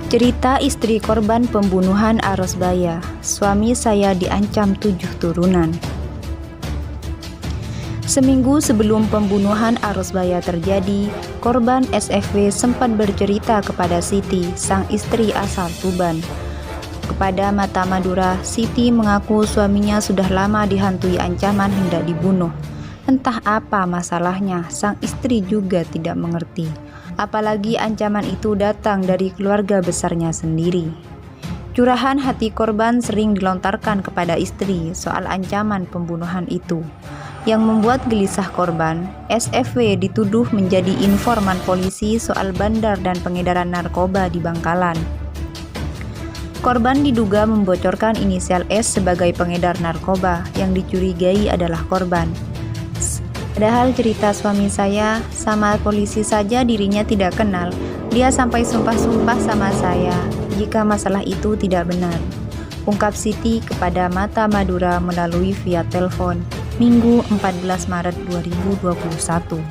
Cerita istri korban pembunuhan Arosbaya. Suami saya diancam 7 turunan. Seminggu sebelum pembunuhan Arosbaya terjadi, korban SFW sempat bercerita kepada Siti, sang istri asal Tuban. Kepada Mata Madura, Siti mengaku suaminya sudah lama dihantui ancaman hendak dibunuh. Entah apa masalahnya, sang istri juga tidak mengerti. Apalagi ancaman itu datang dari keluarga besarnya sendiri. Curahan hati korban sering dilontarkan kepada istri soal ancaman pembunuhan itu. Yang membuat gelisah korban, SFW dituduh menjadi informan polisi soal bandar dan pengedaran narkoba di Bangkalan. Korban diduga membocorkan inisial S sebagai pengedar narkoba, yang dicurigai adalah korban. Padahal cerita suami saya sama polisi saja dirinya tidak kenal. Dia sampai sumpah-sumpah sama saya jika masalah itu tidak benar, ungkap Siti kepada Mata Madura melalui via telepon Minggu 14 Maret 2021.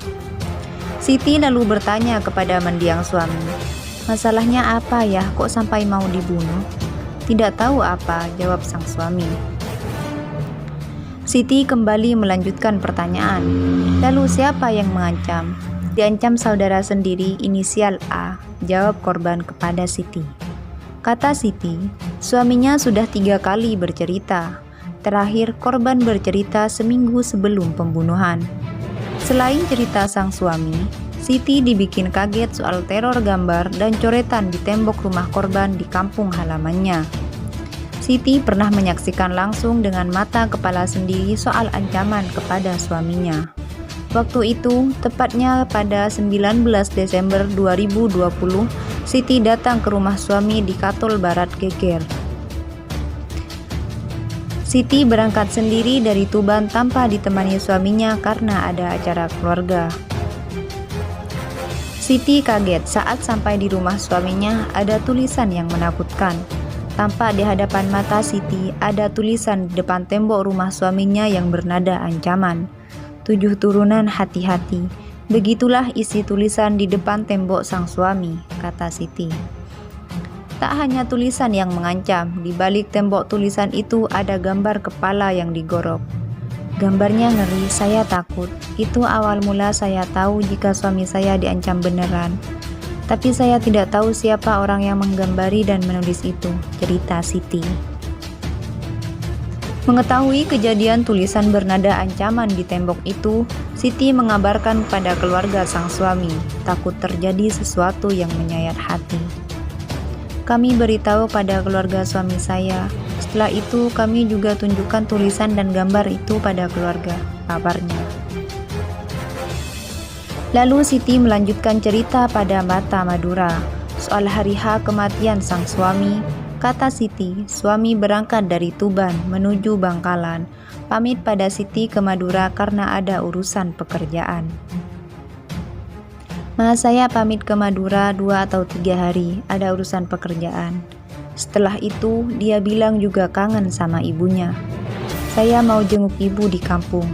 Siti lalu bertanya kepada mendiang suami, "Masalahnya apa ya, kok sampai mau dibunuh?" "Tidak tahu apa," jawab sang suami. Siti kembali melanjutkan pertanyaan, "Lalu siapa yang mengancam?" "Diancam saudara sendiri inisial A," jawab korban kepada Siti. Kata Siti, suaminya sudah 3 kali bercerita. Terakhir korban bercerita seminggu sebelum pembunuhan. Selain cerita sang suami, Siti dibikin kaget soal teror gambar dan coretan di tembok rumah korban di kampung halamannya. Siti pernah menyaksikan langsung dengan mata kepala sendiri soal ancaman kepada suaminya. Waktu itu, tepatnya pada 19 Desember 2020, Siti datang ke rumah suami di Katol Barat, Geger. Siti berangkat sendiri dari Tuban tanpa ditemani suaminya karena ada acara keluarga. Siti kaget saat sampai di rumah suaminya ada tulisan yang menakutkan. Tampak di hadapan mata Siti ada tulisan di depan tembok rumah suaminya yang bernada ancaman. 7 turunan hati-hati. Begitulah isi tulisan di depan tembok sang suami, kata Siti. Tak hanya tulisan yang mengancam, di balik tembok tulisan itu ada gambar kepala yang digorok. Gambarnya ngeri, saya takut. Itu awal mula saya tahu jika suami saya diancam beneran. Tapi saya tidak tahu siapa orang yang menggambari dan menulis itu, cerita Siti. Mengetahui kejadian tulisan bernada ancaman di tembok itu, Siti mengabarkan kepada keluarga sang suami, takut terjadi sesuatu yang menyayat hati. "Kami beritahu pada keluarga suami saya. Setelah itu kami juga tunjukkan tulisan dan gambar itu pada keluarga," paparnya. Lalu Siti melanjutkan cerita pada Mata Madura soal hari H kematian sang suami. Kata Siti, suami berangkat dari Tuban menuju Bangkalan, pamit pada Siti ke Madura karena ada urusan pekerjaan. "Mas, saya pamit ke Madura 2 atau 3 hari, ada urusan pekerjaan." Setelah itu dia bilang juga kangen sama ibunya. "Saya mau jenguk ibu di kampung,"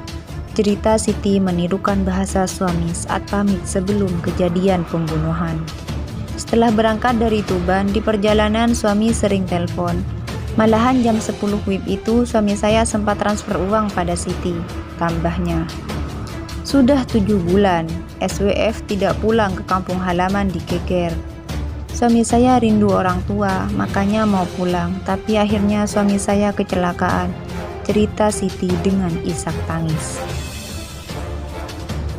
cerita Siti menirukan bahasa suami saat pamit sebelum kejadian pembunuhan. Setelah berangkat dari Tuban, di perjalanan suami sering telepon. Malahan jam 10 WIB itu suami saya sempat transfer uang pada Siti, tambahnya. "Sudah 7 bulan, SWF tidak pulang ke kampung halaman di Geger. Suami saya rindu orang tua, makanya mau pulang, tapi akhirnya suami saya kecelakaan," cerita Siti dengan isak tangis.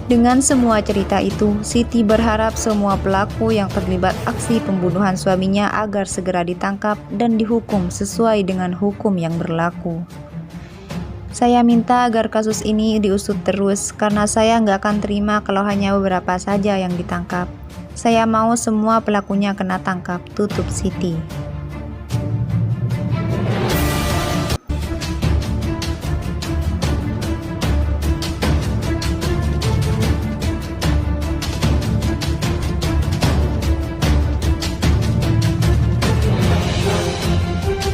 Dengan semua cerita itu, Siti berharap semua pelaku yang terlibat aksi pembunuhan suaminya agar segera ditangkap dan dihukum sesuai dengan hukum yang berlaku. "Saya minta agar kasus ini diusut terus, karena saya nggak akan terima kalau hanya beberapa saja yang ditangkap. Saya mau semua pelakunya kena tangkap," tutup Siti.